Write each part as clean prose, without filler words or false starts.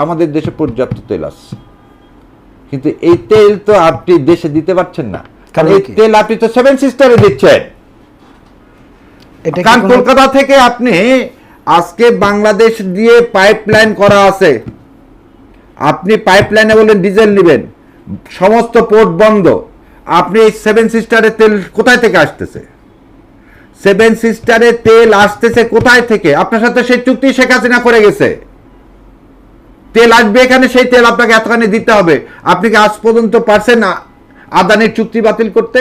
আমাদের দেশে পর্যাপ্ত তেল আছে, কিন্তু এই তেল তো আপনি দেশে দিতে পারছেন না, কারণ এই তেল আপনি তো সেভেন সিস্টারে দিচ্ছেন। কারণ কলকাতা থেকে আপনি আজকে বাংলাদেশ দিয়ে পাইপলাইন করা আছে, আপনি পাইপলাইনে বলেন ডিজেল নেবেন, সমস্ত পোর্ট বন্ধ, আপনি এই সেভেন সিস্টারের তেল কোথায় থেকে আসতেছে? সেভেন সিস্টারের তেল আসতেছে কোথায় থেকে? আপনার সাথে সেই চুক্তি শেখ হাসিনা করে গেছে, তেল আসবে এখানে, সেই তেল আপনাকে এতখানি দিতে হবে। আপনি কি আজ পর্যন্ত পারছেন আদানির চুক্তি বাতিল করতে?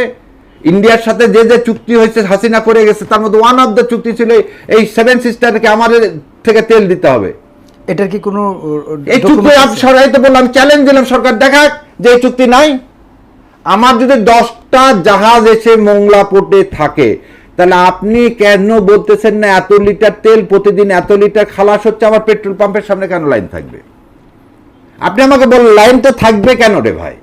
ইন্ডিয়ার সাথে যে যে চুক্তি হয়েছে হাসিনা করে গেছে, তার মধ্যে ওয়ান অফ দ্য চুক্তি ছিল এই সেভেন সিস্টারকে আমাদের থেকে তেল দিতে হবে। এটার কি কোনো এই চুক্তি সরকার তো বললাম, চ্যালেঞ্জ দিলাম, সরকার দেখাক যে এই চুক্তি নাই। আমার যদি 10টা জাহাজ এসে মোংলা পোর্টে থাকে, তাহলে আপনি কেন বলতেছেন না এত লিটার তেল প্রতিদিন এত লিটার খালাস হচ্ছে, আমার পেট্রোল পাম্পের সামনে কেন লাইন থাকবে? আপনি আমাকে বলেন লাইনটা থাকবে কেন রে ভাই?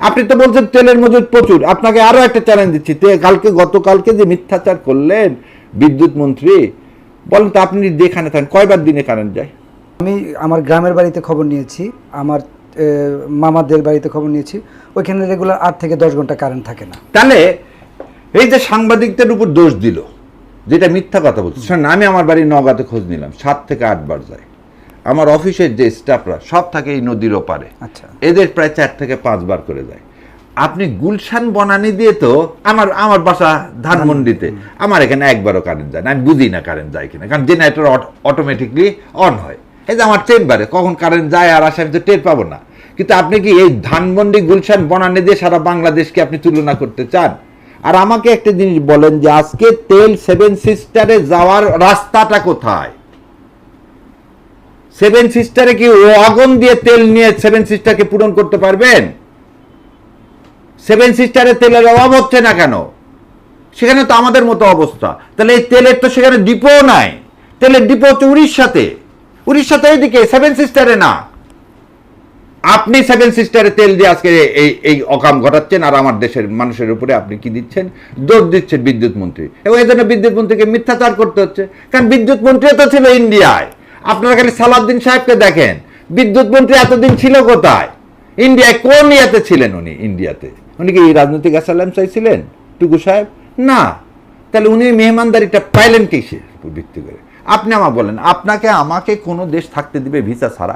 আপনি তো বলছেন তেলের মজুদ প্রচুর। আপনাকে আরো একটা চ্যালেঞ্জ দিচ্ছি, গতকালকে যে মিথ্যাচার করলেন বিদ্যুৎ মন্ত্রী, বলেন তো আপনি যেখানে থাকেন কয়বার দিনে কারেন্ট যায়? আমি আমার গ্রামের বাড়িতে খবর নিয়েছি, আমার মামাদের বাড়িতে খবর নিয়েছি, ওইখানে রেগুলার 8 থেকে 10 ঘন্টা কারেন্ট থাকে না। তাহলে এই যে সাংবাদিকদের উপর দোষ দিল, যেটা মিথ্যা কথা বলছে, আমি আমার বাড়ি নওগাঁতে খোঁজ নিলাম, 7 থেকে 8 বার যায়। আমার অফিসের যে স্টাফরা সব থাকে এই নদীর ওপারে, আচ্ছা, এদের প্রায় 4 থেকে 5 বার করে যায়। আপনি গুলশান বনানী দিয়ে তো আমার বাসা ধানমন্ডিতে, আমার এখানে একবারও কারেন্ট যায় না। আমি বুঝি না কারেন্ট যায় কিনা, কারণ জেনারেটর অটোমেটিকলি অন হয়। এই যে আমার চেম্বারে কখন কারেন্ট যায় আর আসে আমি তো টের পাবো না। কিন্তু আপনি কি এই ধানমন্ডি গুলশান বনানী দিয়ে সারা বাংলাদেশকে আপনি তুলনা করতে চান? আর আমাকে একটা জিনিস বলেন যে আজকে তেল সেভেন সিস্টারে যাওয়ার রাস্তাটা কোথায়? সেভেন সিস্টারে কি ওয়াগন দিয়ে তেল নিয়ে সেভেন সিস্টারকে পূরণ করতে পারবেন? সেভেন সিস্টারে তেলের অভাব হচ্ছে না কেন? সেখানে তো আমাদের মতো অবস্থা। তাহলে এই তেলের তো সেখানে ডিপো নাই, তেলের ডিপো হচ্ছে উড়িষ্যাতে এইদিকে, সেভেন সিস্টারে না। আপনি সেভেন সিস্টারে তেল দিয়ে আজকে এই অকাম ঘটাচ্ছেন, আর আমার দেশের মানুষের উপরে আপনি কি দিচ্ছেন? দোষ দিচ্ছেন বিদ্যুৎ মন্ত্রী। এবং এই জন্য বিদ্যুৎ মন্ত্রীকে মিথ্যাচার করতে হচ্ছে, কারণ বিদ্যুৎ মন্ত্রী তো ছিল ইন্ডিয়ায়। আপনারা খালি সালাউদ্দিন সাহেবকে দেখেন, বিদ্যুৎ মন্ত্রী এতদিন ছিল কোথায়? ইন্ডিয়ায়। কোন ইয়াতে ছিলেন উনি? ইন্ডিয়াতে উনি কি রাজনৈতিক অ্যাসাইলাম চাইছিলেন টুকু সাহেব? না। তাহলে উনি মেহমানদারিটা পাইলেন কিসের উপর ভিত্তি করে? আপনি আমাকে বলেন, আমাকে কোনো দেশ থাকতে দিবে ভিসা ছাড়া?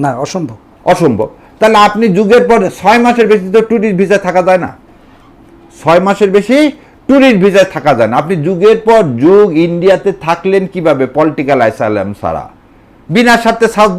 না, অসম্ভব। তাহলে আপনি যুগের পর 6 মাসের বেশি তো ট্যুরিস্ট ভিসা থাকা যায় না। 6 মাসের বেশি ট্যুরিস্ট ভিসায় থাকা যায় না। আপনি যুগের পর যুগ ইন্ডিয়াতে থাকলেন কিভাবে? পলিটিক্যাল অ্যাসাইলাম ছাড়া, বিনা স্বার্থে সাউথ